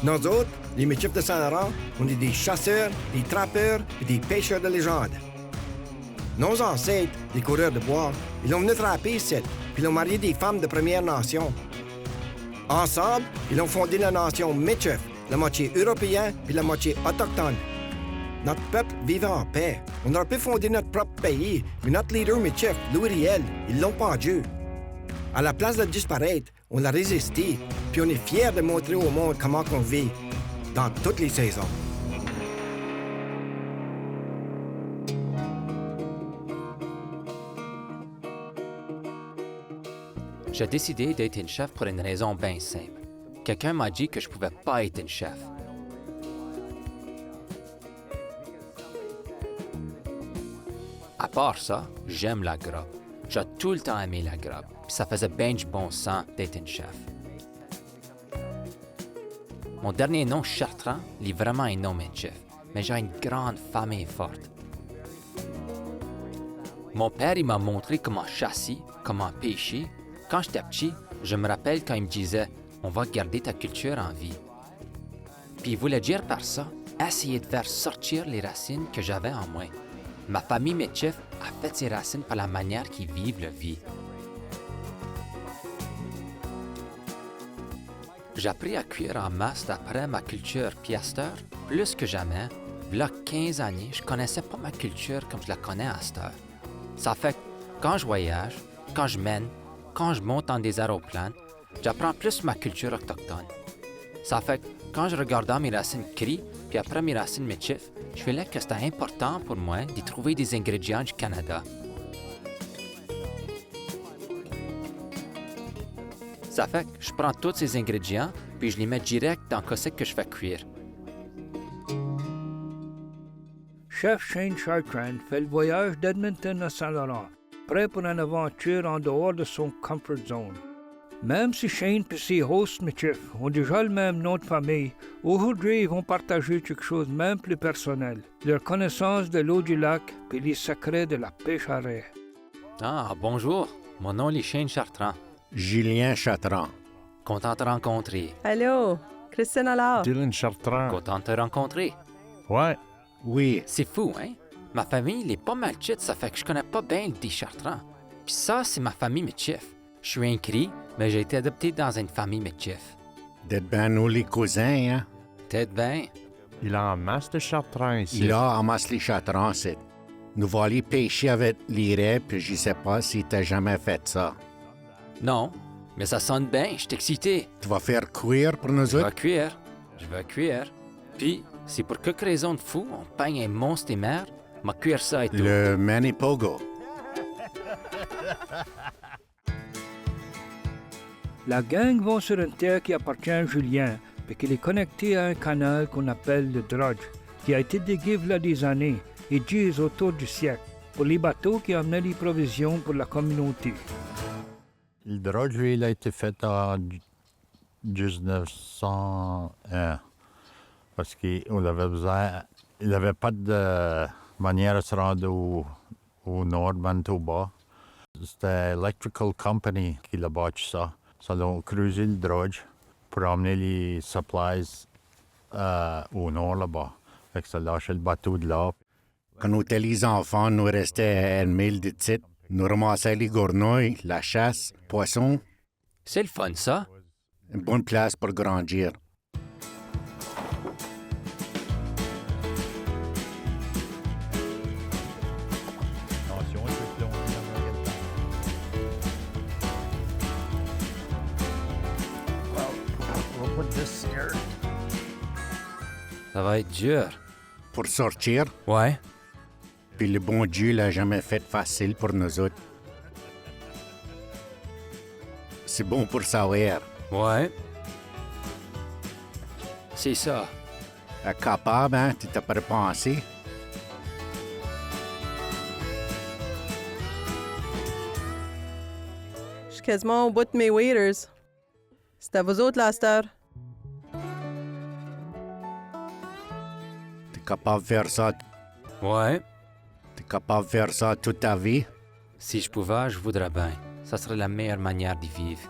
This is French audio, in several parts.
Nous autres, les métifs de Saint-Laurent, on est des chasseurs, des trappeurs et des pêcheurs de légende. Nos ancêtres, les coureurs de bois, ils ont venu trapper ici, puis ils ont marié des femmes de Première Nation. Ensemble, ils ont fondé la nation Michif, la moitié européenne puis la moitié autochtone. Notre peuple vivait en paix. On aurait pu fonder notre propre pays, mais notre leader Michif, Louis Riel, ils l'ont pendu. À la place de disparaître, on a résisté, puis on est fiers de montrer au monde comment on vit, dans toutes les saisons. J'ai décidé d'être une chef pour une raison bien simple. Quelqu'un m'a dit que je pouvais pas être une chef. À part ça, j'aime la grotte. J'ai tout le temps aimé la grotte, puis ça faisait bien du bon sens d'être une chef. Mon dernier nom, Chartrand, est vraiment un nom Michif, mais j'ai une grande famille forte. Mon père, il m'a montré comment chasser, comment pêcher. Quand j'étais petit, je me rappelle quand il me disait « On va garder ta culture en vie ». Puis il voulait dire par ça, essayer de faire sortir les racines que j'avais en moi. Ma famille Michif a fait ses racines par la manière qu'ils vivent leur vie. J'ai appris à cuire en masse d'après ma culture piasteur plus que jamais. V'là 15 années, je connaissais pas ma culture comme je la connais à cette heure. Ça fait que quand je voyage, quand je mène, quand je monte dans des aéroplanes, j'apprends plus ma culture autochtone. Ça fait que quand je regardais mes racines cri, puis après mes racines Michif, je filais que c'était important pour moi d'y trouver des ingrédients du Canada. Ça fait que je prends tous ces ingrédients, puis je les mets direct dans le que je fais cuire. Chef Shane Chartrand fait le voyage d'Edmonton à Saint-Laurent, prêt pour une aventure en dehors de son comfort zone. Même si Shane et ses hosts Michif ont déjà le même nom de famille, aujourd'hui ils vont partager quelque chose de même plus personnel, leur connaissance de l'eau du lac et les secrets de la pêche à raie. Ah, bonjour, mon nom est Shane Chartrand. Julien Chartrand. Content de te rencontrer. Allô, Christine Allard. Dylan Chartrand. Content de te rencontrer. Ouais. Oui. C'est fou, hein? Ma famille, elle est pas mal petite, ça fait que je connais pas bien des Chartrand. Puis ça, c'est ma famille Michif. Je suis un cri, mais j'ai été adopté dans une famille Michif. D'être ben nous les cousins, hein? Peut-être bien. Il a en masse de Chartrand ici. Il a amassé les Chartrand, c'est. Nous va aller pêcher avec les raies, puis je sais pas si t'as jamais fait ça. Non, mais ça sonne bien, je suis excité. Tu vas faire cuire pour nous Je vais autres? cuire. Puis, c'est pour quelque raison de fou, on peigne un monstre des mers, m'a cuire ça et tout. Le Manipogo. La gang va sur une terre qui appartient à Julien, et qui est connectée à un canal qu'on appelle le Drudge, qui a été dégué il y a des années et disent autour du siècle, pour les bateaux qui amenaient les provisions pour la communauté. Le Drudge, lui, il a été fait en 1901. Parce qu'on avait besoin. Il n'avait pas de manière de se rendre au nord de Manitoba. C'était Electrical Company qui l'a bâti ça. Ça a creusé le Drudge pour amener les supplies au nord là-bas. Fait que ça lâchait le bateau de là. Quand nous étions les enfants, nous restait à 1 mille de titres. Nous ramassions les gournouilles, la chasse, poissons. C'est le fun, ça. Une bonne place pour grandir. Ça va être dur. Pour sortir, Ouais. puis le bon Dieu l'a jamais fait facile pour nous autres. C'est bon pour savoir. Ouais. C'est ça. Capable, hein? Tu t'as pas pensé? Je suis quasiment au bout de mes waders. C'est à vous autres, la star. T'es capable de faire ça. Ouais. T'es capable de faire ça toute ta vie? Si je pouvais, je voudrais bien. Ça serait la meilleure manière d'y vivre.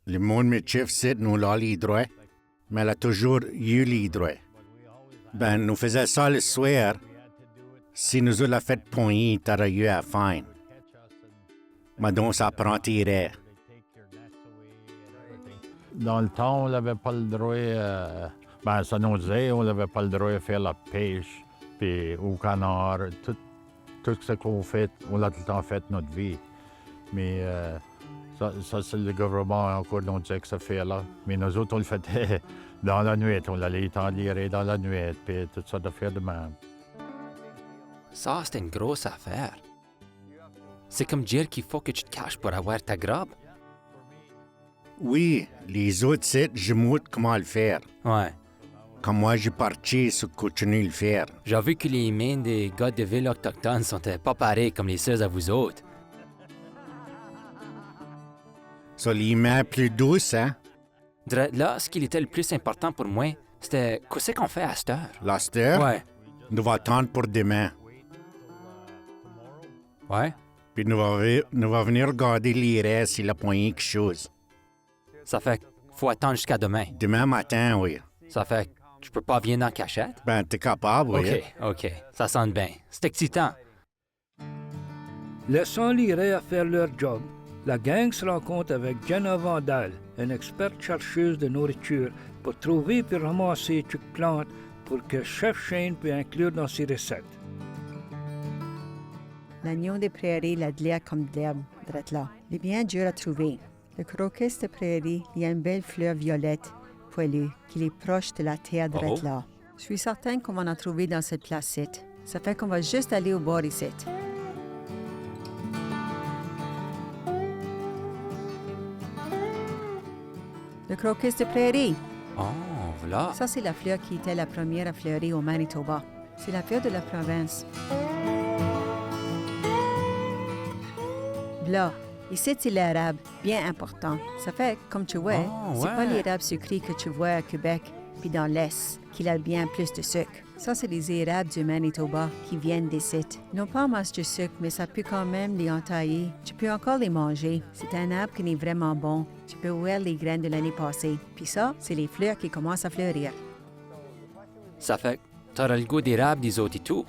Le monde me chiffre site, nous l'a les droits, mais elle a toujours eu les droits. Ben, nous faisions ça le soir. Si nous la fait poigner, t'aurais eu à fine. Mais donc, ça prendrait. Dans le temps, on n'avait pas le droit, ben ça nous disait, on n'avait pas le droit de faire la pêche, puis au canard, tout ce qu'on fait, on l'a tout le temps fait notre vie. Mais ça c'est le gouvernement encore qui nous disait que ça fait là. Mais nous autres, on le faisait dans la nuit, on allait étendre dans la nuit, puis toutes sortes d'affaires de même. Ça, c'était une grosse affaire. C'est comme dire qu'il faut que tu te caches pour avoir ta grappe. Oui, les autres sites, je montre comment le faire. Ouais. Comme moi, j'ai parti sur continuer le faire. J'ai vu que les mains des gars de villes autochtones sont pas pareilles comme les seules à vous autres. Ça, les mains plus douces, hein? Là, ce qui était le plus important pour moi, c'était qu'est-ce qu'on fait à cette heure? L'aster, Ouais. nous va attendre pour demain. Ouais. Puis nous va venir regarder les restes s'il a poigné quelque chose. Ça fait qu'il faut attendre jusqu'à demain. Demain matin, oui. Ça fait que je peux pas venir dans la cachette? Ben, t'es capable, oui. OK. Ça sonne bien. C'est excitant. Laissant les raies à faire leur job, la gang se rencontre avec Jenna Vandal, une experte chercheuse de nourriture, pour trouver et ramasser chaque plante pour que Chef Shane puisse inclure dans ses recettes. L'agneau des prairies, la dlia comme d'herbe, drette là. Il est bien dur à trouver. Le crocus de prairie, il y a une belle fleur violette, poilue, qui est proche de la terre drette là. Je suis certain qu'on va en trouver dans cette place-ci. Ça fait qu'on va juste aller au bord ici. Le crocus de prairie. Oh, voilà. Ça, c'est la fleur qui était la première à fleurir au Manitoba. C'est la fleur de la province. Là, ici, c'est l'érable, bien important. Ça fait, comme tu vois, c'est pas l'érable sucré que tu vois à Québec, puis dans l'Est, qu'il a bien plus de sucre. Ça, c'est les érables du Manitoba qui viennent des sites. Ils n'ont pas masse de sucre, mais ça peut quand même les entailler. Tu peux encore les manger. C'est un arbre qui est vraiment bon. Tu peux voir les graines de l'année passée. Puis ça, c'est les fleurs qui commencent à fleurir. Ça fait que t'auras le goût d'érable des autres et tout.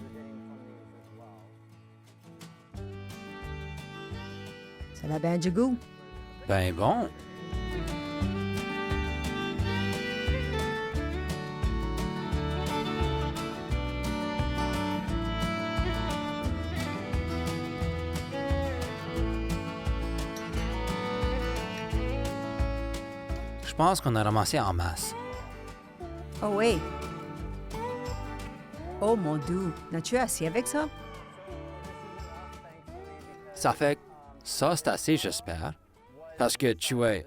Ça a bien du goût. Ben bon. Je pense qu'on a ramassé en masse. Oh oui. Oh mon Dieu, n'as-tu assez avec ça? Ça fait que ça, c'est assez, j'espère. Parce que, tu vois,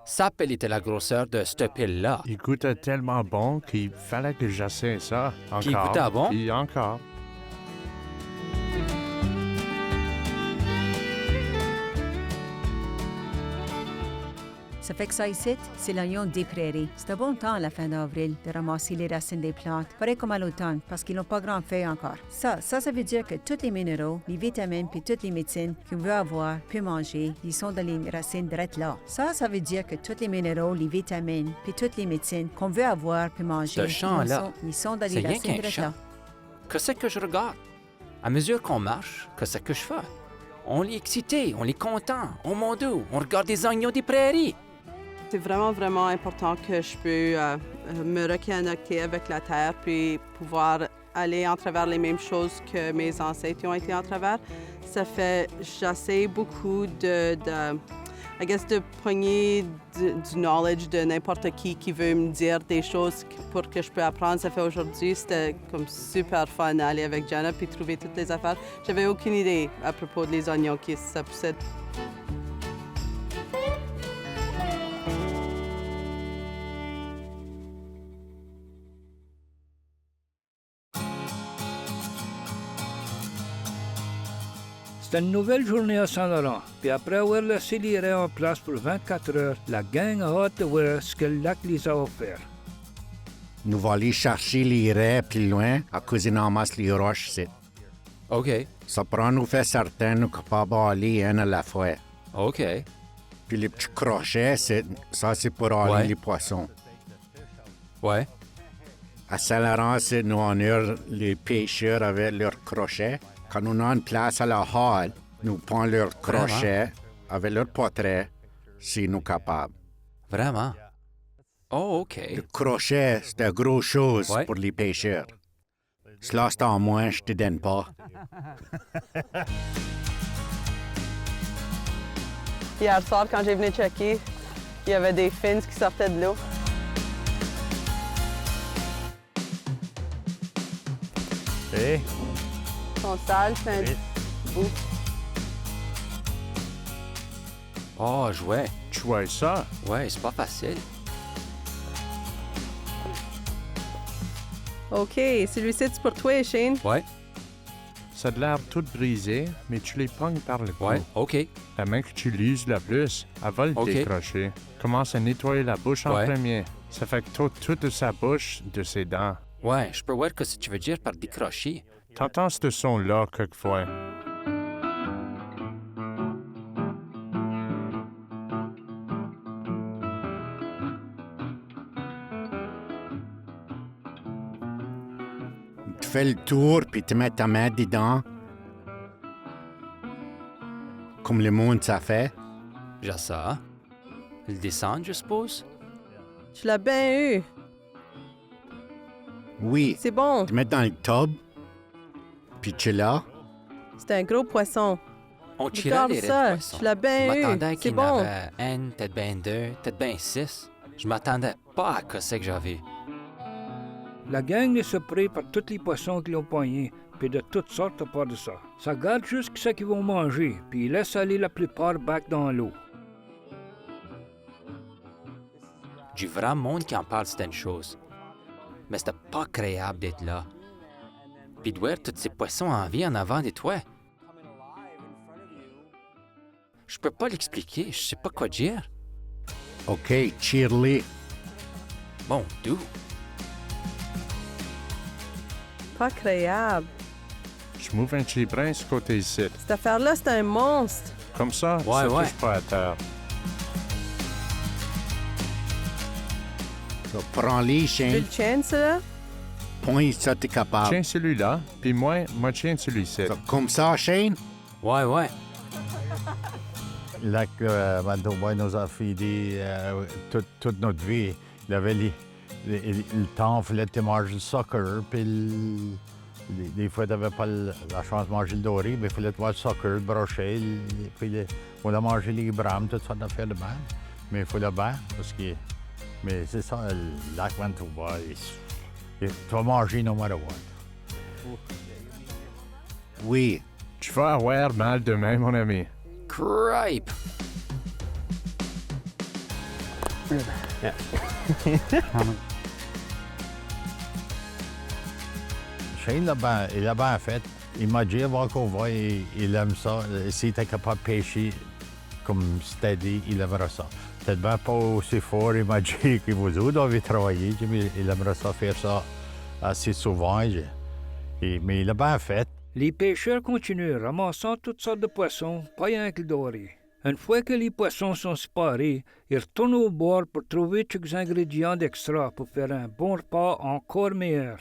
sa pile était la grosseur de cette pile-là. Il goûtait tellement bon qu'il fallait que j'essaie ça encore. Puis il goûtait bon? Puis encore. Ça fait que ça ici, c'est l'oignon des prairies. C'est un bon temps à la fin d'avril de ramasser les racines des plantes, pareil comme à l'automne, parce qu'ils n'ont pas grand feuilles encore. Ça veut dire que tous les minéraux, les vitamines puis toutes les médecines qu'on veut avoir, peut manger, ils sont dans les racines drettes là. Ça veut dire que tous les minéraux, les vitamines puis toutes les médecines qu'on veut avoir, peut manger, Ce champ-là, ils sont dans c'est les rien racines qu'un drettes champ. là. Qu'est-ce que je regarde? À mesure qu'on marche, qu'est-ce que je fais? On est excité, on est content. Oh mon Dieu, on regarde des oignons des prairies. C'est vraiment, vraiment important que je peux me reconnecter avec la terre puis pouvoir aller en travers les mêmes choses que mes ancêtres ont été en travers. Ça fait, j'essaie beaucoup de pogner du knowledge de n'importe qui veut me dire des choses pour que je peux apprendre. Ça fait aujourd'hui, c'était comme super fun d'aller avec Jenna puis trouver toutes les affaires. J'avais aucune idée à propos des oignons qui ça possède. C'était une nouvelle journée à Saint-Laurent, puis après avoir laissé les raies en place pour 24 heures, la gang a hâte de voir ce que le lac les a offert. Nous va aller chercher les raies plus loin à cause en masse les roches, c'est. OK. Ça prend nous faire certain nous capables d'aller un à la fois. OK. Puis les petits crochets, ça, c'est pour aller Ouais. les poissons. Ouais. À Saint-Laurent, nous, on a les pêcheurs avec leurs crochets. Quand on a une place à la halle, nous prenons leurs crochets avec leurs portraits, si nous capables. Vraiment? Oh, OK. Le crochet, c'est une grosse chose Ouais. pour les pêcheurs. Cela, c'est en moins, je te donne pas. Hier soir, quand j'ai venu checker, il y avait des fins qui sortaient de l'eau. Et Ils sont sales, c'est un Oui. bout. Oh, je vois. Tu vois ça? Ouais, c'est pas facile. OK, celui-ci, c'est pour toi, Shane. Ouais. Ça a l'air tout brisé, mais tu les pognes par le cou. Ouais, OK. La main que tu l'uses le plus, elle va le OK. décrocher. Commence à nettoyer la bouche en Ouais. premier. Ça fait que toute sa bouche de ses dents. Ouais, je peux voir ce que tu veux dire par décrocher. T'entends ce son-là quelquefois. Tu fais le tour, puis tu mets ta main dedans. Comme le monde, ça fait. J'ai ça. Le descendre, je suppose? Tu l'as bien eu. Oui, C'est bon. tu mets dans le tub, puis tu l'as. C'est un gros poisson. On tirait Regarde les raies de ça. poisson. Tu l'as Je bien m'attendais eu. à C'est qu'il y en bon. avait une, peut-être bien deux, peut-être bien six. Je m'attendais pas à ce que j'avais. La gang est surprise par tous les poissons qu'ils ont poignés, puis de toutes sortes à part de ça. Ça garde juste ce qu'ils vont manger, puis ils laissent aller la plupart back dans l'eau. Du vrai monde qui en parle, c'était une chose. Mais c'était pas créable d'être là. Puis de voir tous ces poissons en vie en avant des toits. Je peux pas l'expliquer, je sais pas quoi dire. OK, cheer-les. Bon, d'où? Pas créable. Je m'ouvre un petit brin ce côté ici. Cette affaire-là, c'est un monstre. Comme ça, Ouais, ça ouais. touche pas à terre. So, prends-les, Tu Shane. le tiens, ça? Point, ça, t'es capable. Tiens celui-là, puis moi tiens celui-ci. So, comme ça, Shane? Ouais, ouais. là que Manitoba nous a filé toute notre vie, il avait le temps, il fallait te manger le soccer, puis des fois, tu n'avais pas la chance de manger le doré, mais il fallait te voir le soccer, le brochet, puis on a mangé les brames, toutes sortes d'affaires de même. Mais il faut le bain, parce que... Mais c'est ça, le lac Manitoba, tu vas manger no matter what. Oui. Tu vas avoir mal demain, mon ami. Cripe! Shane, il a bien fait. Il m'a dit à Vancouver, il aime ça. S'il était capable de pêcher comme steady, il aimerait ça. Peut-être bien pas aussi fort, il m'a dit que vous autres avez travaillé, mais il aimerait ça faire ça assez souvent. Mais il a bien fait. Les pêcheurs continuent, ramassant toutes sortes de poissons, pas rien que le doré. Une fois que les poissons sont séparés, ils retournent au bord pour trouver quelques ingrédients d'extra pour faire un bon repas encore meilleur.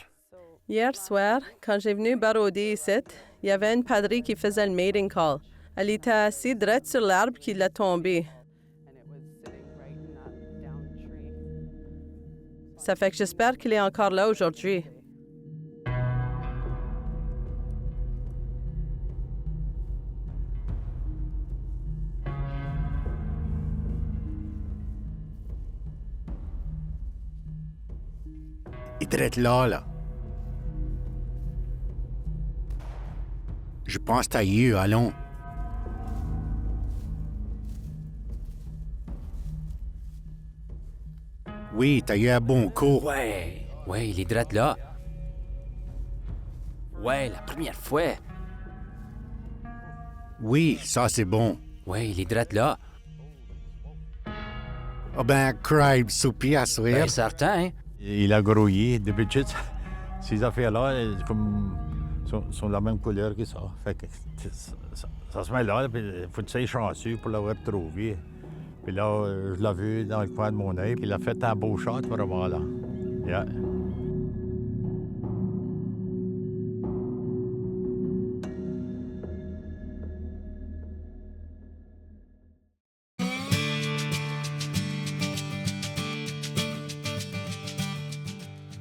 Hier soir, quand j'ai venu barauder ici, il y avait une padrie qui faisait le mating call. Elle était assise droite sur l'arbre qui l'a tombé. Ça fait que j'espère qu'il est encore là aujourd'hui. Il traite là. Je pense que t'as eu, allons. Oui, t'as eu un bon coup. Ouais, ouais, il est drette là. Ouais, la première fois. Oui, ça c'est bon. Ouais, il est drette là. Ah ben, Cribe, soupi à sourire. Ben, certain, hein? Il a grouillé. D'habitude, ces affaires-là, sont la même couleur que ça. Fait que ça se met là, puis il faut que tu sois chanceux pour l'avoir trouvé. Puis là, je l'ai vu dans le coin de mon œil, puis il a fait un beau shot vraiment là. Yeah.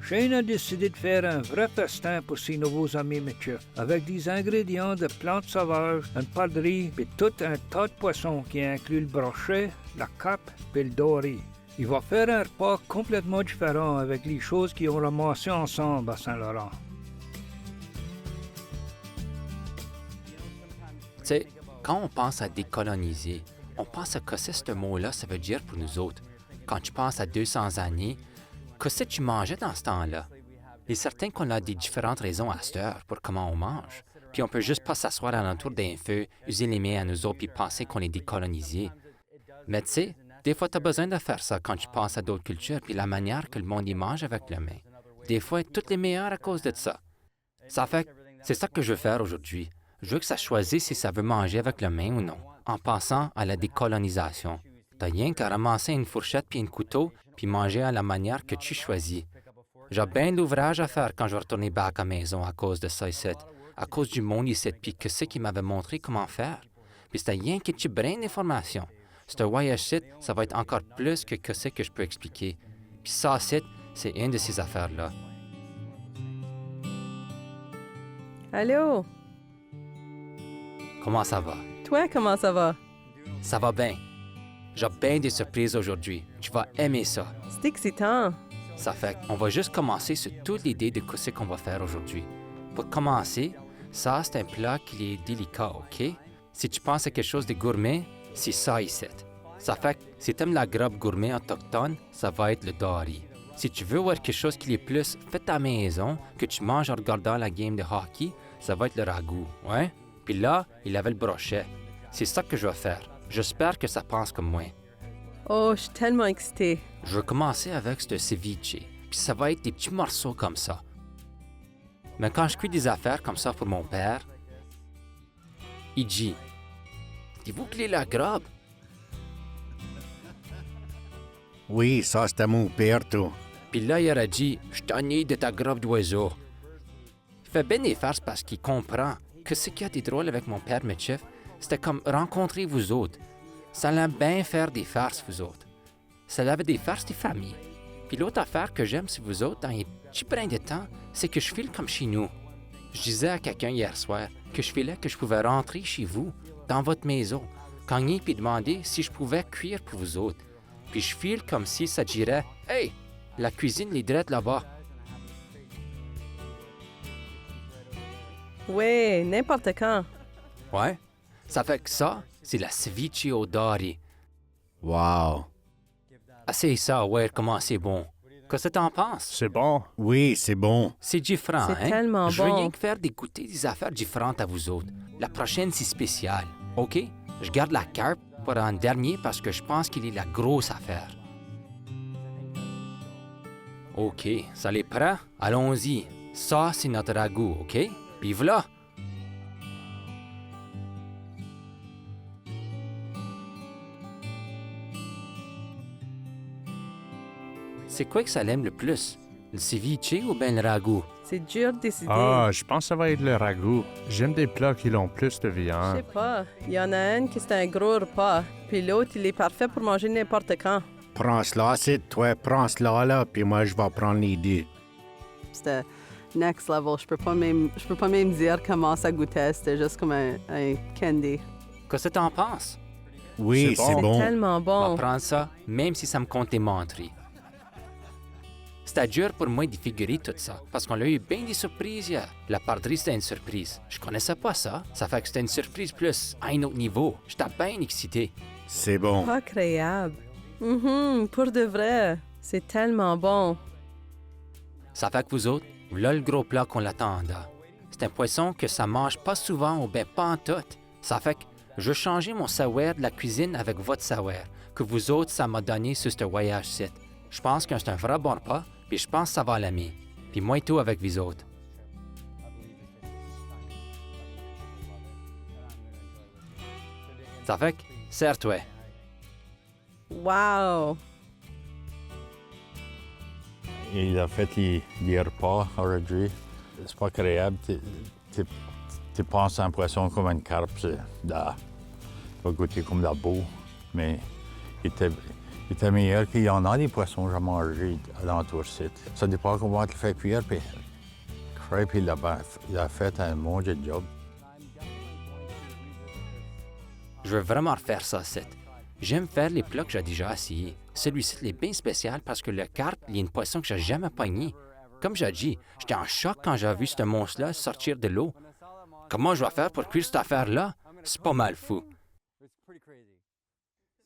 Shane a décidé de faire un vrai festin pour ses nouveaux amis Mitchell, avec des ingrédients de plantes sauvages, un pas de riz et tout un tas de poissons qui inclut le brochet, la cape et le doré. Il va faire un repas complètement différent avec les choses qu'ils ont ramassées ensemble à Saint-Laurent. Tu sais, quand on pense à décoloniser, on pense à ce que ce mot-là, ça veut dire pour nous autres. Quand tu penses à 200 années, qu'est-ce que tu mangeais dans ce temps-là? Il est certain qu'on a des différentes raisons à cette heure pour comment on mange. Puis on peut juste pas s'asseoir alentour d'un feu, user les mains à nous autres puis penser qu'on est décolonisé. Mais tu sais, des fois, tu as besoin de faire ça quand tu penses à d'autres cultures puis la manière que le monde y mange avec les mains. Des fois, toutes les meilleures à cause de ça. Ça fait que c'est ça que je veux faire aujourd'hui. Je veux que ça choisisse si ça veut manger avec les mains ou non, en pensant à la décolonisation. T'as rien qu'à ramasser une fourchette puis un couteau puis manger à la manière que tu choisis. J'ai bien d'ouvrage à faire quand je vais retourner back à la maison à cause de ça ici, à cause du monde ici, puis que c'est qui m'avait montré comment faire. Puis c'était rien que tu brin d'informations. Ce voyage-ci, ça va être encore plus que ce que je peux expliquer. Puis ça, c'est une de ces affaires-là. Allô? Comment ça va? Toi, comment ça va? Ça va bien. J'ai bien des surprises aujourd'hui. Tu vas aimer ça. C'est excitant. Ça fait qu'on va juste commencer sur toute l'idée de ce qu'on va faire aujourd'hui. Pour commencer, ça, c'est un plat qui est délicat, OK? Si tu penses à quelque chose de gourmet, c'est ça ici. Ça fait que si tu aimes la grappe gourmet autochtone, ça va être le dari. Si tu veux voir quelque chose qui est plus fait à la maison, que tu manges en regardant la game de hockey, ça va être le ragoût, ouais? Puis là, il avait le brochet. C'est ça que je vais faire. J'espère que ça pense comme moi. Oh, je suis tellement excitée. Je vais commencer avec ce ceviche, puis ça va être des petits morceaux comme ça. Mais quand je cuis des affaires comme ça pour mon père, il dit « Dis-vous que la grappe? » Oui, ça c'était mon père, tout. Puis là, il aurait dit « Je t'ennuie de ta grappe d'oiseau. » Il fait bien des farces parce qu'il comprend que ce qui a été drôle avec mon père Mitchell, c'était comme rencontrer vous autres. Ça l'aime bien faire des farces, vous autres. Ça avait des farces des familles. Puis l'autre affaire que j'aime sur vous autres, dans les petits brins de temps, c'est que je file comme chez nous. Je disais à quelqu'un hier soir que je filais que je pouvais rentrer chez vous, dans votre maison, cogner puis demander si je pouvais cuire pour vous autres. Puis je file comme si ça dirait « Hey, la cuisine est drette là-bas. » Ouais, n'importe quand. Ouais? Ça fait que ça, c'est la ceviche au dari. Wow. Assez ça, ouais, comment c'est bon. Qu'est-ce que t'en penses? C'est bon. Oui, c'est bon. C'est différent, C'est hein? tellement Je veux bon. rien que faire d'écouter des affaires différentes à vous autres. La prochaine, c'est spécial, OK? Je garde la carpe pour un dernier parce que je pense qu'il est la grosse affaire. OK, ça l'est prêt? Allons-y. Ça, c'est notre ragoût, OK? Puis voilà! C'est quoi que ça l'aime le plus? Le ceviche ou bien le ragoût? C'est dur de décider. Ah, je pense que ça va être le ragoût. J'aime des plats qui ont plus de Je viande. sais pas. Il y en a un qui c'est un gros repas, puis l'autre, il est parfait pour manger n'importe quand. Prends cela, c'est toi, prends cela là, puis moi je vais prendre les deux. C'était next level. Je peux pas même dire comment ça goûtait. C'était juste comme un candy. Qu'est-ce que t'en penses? Oui, C'est c'est bon. bon. Tellement On bon. va prendre ça, même si ça me compte des menteries. C'était dur pour moi de figurer tout ça, parce qu'on a eu bien des surprises hier. La parderie, c'était une surprise. Je connaissais pas ça. Ça fait que c'était une surprise plus à un autre niveau. J'étais bien excité. C'est bon. Pas créable. Pour de vrai. C'est tellement bon. Ça fait que vous autres, voilà le gros plat qu'on l'attendait. C'est un poisson que ça mange pas souvent ou bien pas en tout. Ça fait que je changeais mon savoir de la cuisine avec votre savoir, que vous autres, ça m'a donné sur ce voyage-ci. Je pense que c'est un vrai bon repas, puis je pense que ça va l'aimer. Puis moi et tout avec vous autres. Ça fait que, serre-toi. Wow! Il a fait les repas aujourd'hui. C'est pas agréable. Tu penses à un poisson comme une carpe, c'est va goûter comme de la boue. Mais il était meilleur qu'il y en a des poissons que j'ai mangés dans tout le site. Ça dépend comment tu le fais cuire. Puis Craig, il a fait un bon job. Je veux vraiment refaire ça, Seth. J'aime faire les plats que j'ai déjà essayés. Celui-ci, il est bien spécial parce que le carpe, il est une poisson que j'ai jamais pogné. Comme j'ai dit, j'étais en choc quand j'ai vu ce monstre-là sortir de l'eau. Comment je vais faire pour cuire cette affaire-là? C'est pas mal fou.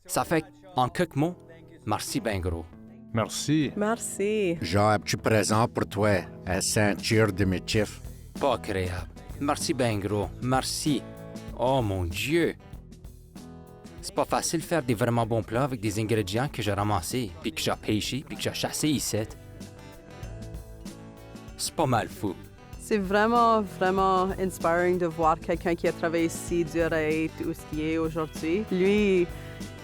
Ça fait, en quelques mots, merci ben gros. Merci. Merci. J'ai un petit présent pour toi, à ceinture de mes chiffres. Pas agréable. Merci ben gros. Merci. Oh mon Dieu! C'est pas facile de faire des vraiment bons plats avec des ingrédients que j'ai ramassés, puis que j'ai pêchés, puis que j'ai chassés ici. C'est pas mal fou. C'est vraiment, vraiment inspiring de voir quelqu'un qui a travaillé si dur à être où il est aujourd'hui. Lui,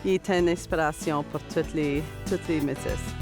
il est une inspiration pour toutes les métisses.